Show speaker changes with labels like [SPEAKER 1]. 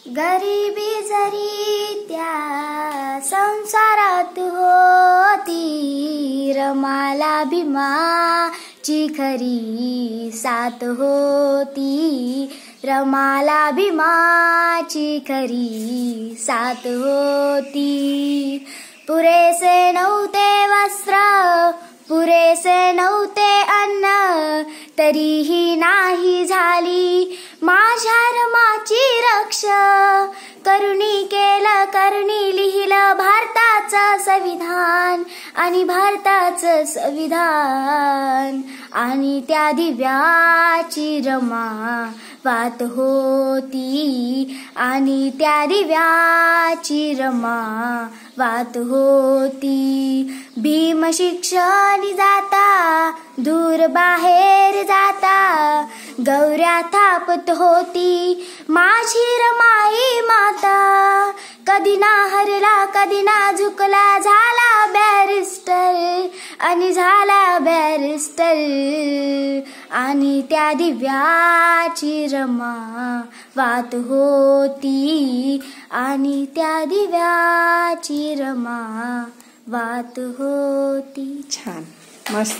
[SPEAKER 1] गरिबी जरी त्या संसारात होती, रमाला भीमाची खरी साथ होती, रमाला भीमाची खरी साथ होती. पुरेसे नव्हते वस्त्र, पुरेसे नव्हते अन्न, तरीही नाही झाली माझ्या रमाची रक्षा. करुणी केलं, करुणी लिहिलं भारताचं संविधान, आणि भारताचं संविधान, आणि त्या दिव्याची रमा वात होती, आणि त्या दिव्याची रमा वात होती. भीम शिक्षणी जाता, दूर बाहेर जाता, गौऱ्या थापत होती माझी रमाई माता. कधी ना हरला, कधी ना झुकला, झाला बॅरिस्टर, आणि झाला बॅरिस्टर, आणि त्या दिव्याची रमा वात होती, आणि त्या दिव्याची रमा वात होती.
[SPEAKER 2] छान, मस्त.